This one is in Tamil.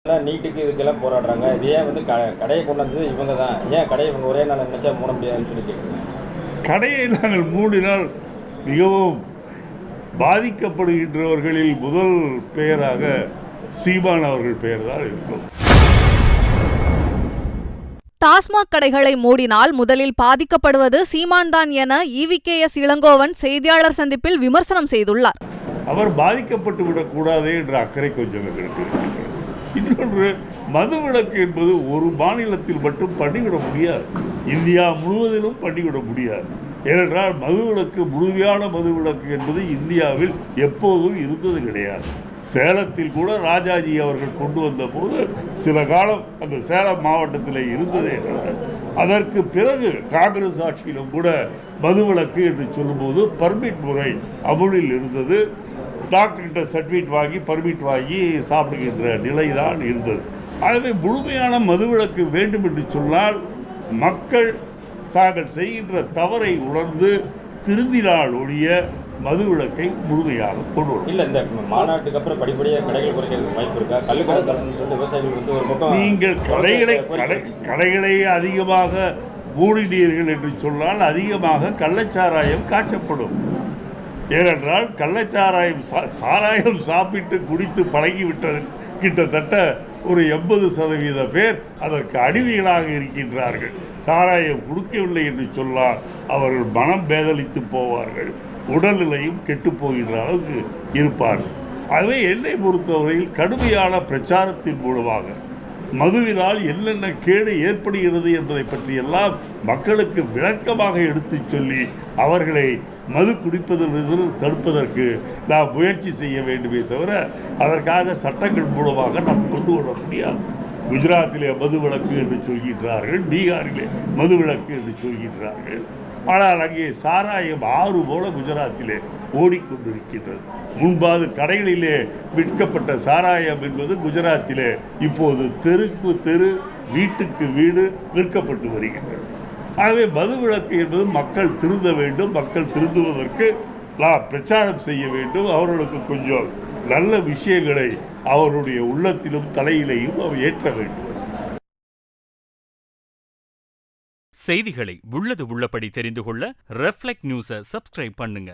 நீட்டுக்கு இதுக்கெல்லாம் போராடுறாங்க. இது ஏன் வந்து கடையை கொண்டு வந்தது இவங்க தான். ஏன் கடையை இவங்க ஒரே நாள் நினைச்சா மூட முடியாதுன்னு சொல்லி கேட்குறேன். கடையை நாங்கள் மூடினால் மிகவும் பாதிக்கப்படுகின்றவர்களில் முதல் பெயராக சீமான் அவர்கள் பெயர் தான் இருக்கும். டாஸ்மாக் கடைகளை மூடினால் முதலில் பாதிக்கப்படுவது சீமான் தான் என EVKS இளங்கோவன் செய்தியாளர் சந்திப்பில் விமர்சனம் செய்துள்ளார். அவர் பாதிக்கப்பட்டு விடக்கூடாதே என்ற அக்கறை கொஞ்சம் எங்களுக்கு இருக்கிறது. இன்னொன்று, மதுவிலக்கு என்பது ஒரு மாநிலத்தில் மட்டும் பண்ணிவிட முடியாது, இந்தியா முழுவதிலும் பண்ணிவிட முடியாது. ஏனென்றால் மதுவிலக்கு, முழுமையான மதுவிலக்கு என்பது இந்தியாவில் எப்போதும் இருந்தது கிடையாது. சேலத்தில் கூட ராஜாஜி அவர்கள் கொண்டு வந்த போது சில காலம் அந்த சேலம் மாவட்டத்தில் இருந்ததே கிடையாது. அதற்கு பிறகு காங்கிரஸ் ஆட்சியிலும் கூட மதுவிலக்கு என்று சொல்லும்போது பர்மிட் முறை அமுலில் இருந்தது. டாக்டர்கிட்ட சர்டிஃபிகேட் வாங்கி பர்மிட் வாங்கி சாப்பிடுகின்ற நிலை தான் இருந்தது. ஆகவே முழுமையான மதுவிலக்கு வேண்டும் என்று சொன்னால் மக்கள் தாங்கள் செய்கின்ற தவறை உணர்ந்து திருந்தினால் ஒழிய மதுவிலக்கை முழுமையாக கொண்டு வரும். இல்லை, இந்த மாநாட்டுக்கு அப்புறம் படிப்படியாக கடைகள் குறைக்கிறதுக்கு வாய்ப்பு இருக்கா? கள்ளுக்கடை தரணும்னு சொல்லிட்டு விவசாயிகள் வந்து ஒரு பக்கம் நீங்கள் கடைகளை அதிகமாக மூடினீர்கள் என்று சொன்னால் அதிகமாக கள்ளச்சாராயம் காய்ச்சப்படும். ஏனென்றால் சாராயம் சாப்பிட்டு குடித்து பழகிவிட்டது கிட்டத்தட்ட ஒரு 80% பேர் அதற்கு அடிமைகளாக இருக்கின்றார்கள். சாராயம் குடிக்கவில்லை என்று சொன்னால் அவர்கள் மனம் பேதலித்து போவார்கள், உடல்நிலையும் கெட்டு போகின்ற அளவுக்கு இருப்பார்கள். ஆகவே என்னை பொறுத்தவரையில் கடுமையான பிரச்சாரத்தின் மூலமாக மதுவினால் என்னென்ன கேடு ஏற்படுகிறது என்பதை பற்றியெல்லாம் மக்களுக்கு விளக்கமாக எடுத்து சொல்லி அவர்களை மது குடிப்பதிலிருந்து தடுப்பதற்கு நாம் முயற்சி செய்ய வேண்டுமே தவிர அதற்காக சட்டங்கள் மூலமாக நாம் கொண்டு வர முடியாது. குஜராத்திலே மதுவிலக்கு என்று சொல்கின்றார்கள், பீகாரிலே மதுவிலக்கு என்று சொல்கின்றார்கள். ஆனால் அங்கே சாராயம் ஆறு போல குஜராத்திலே ஓடிக்கொண்டிருக்கின்றது. முன்பாது கடைகளிலே விற்கப்பட்ட சாராயம் என்பது குஜராத்திலே இப்போது தெருக்கு தெரு, வீட்டுக்கு வீடு விற்கப்பட்டு வருகின்றது. ஆகவே மதுவிலக்கு என்பது மக்கள் திருந்த வேண்டும். மக்கள் திருந்துவதற்கு பிரச்சாரம் செய்ய வேண்டும். அவர்களுக்கு கொஞ்சம் நல்ல விஷயங்களை அவருடைய உள்ளத்திலும் தலையிலையும் அவர் ஏற்ற வேண்டும். செய்திகளை உள்ளது உள்ளபடி தெரிந்து கொள்ள ரெஃப்ளெக்ட் நியூஸை சப்ஸ்கிரைப் பண்ணுங்க.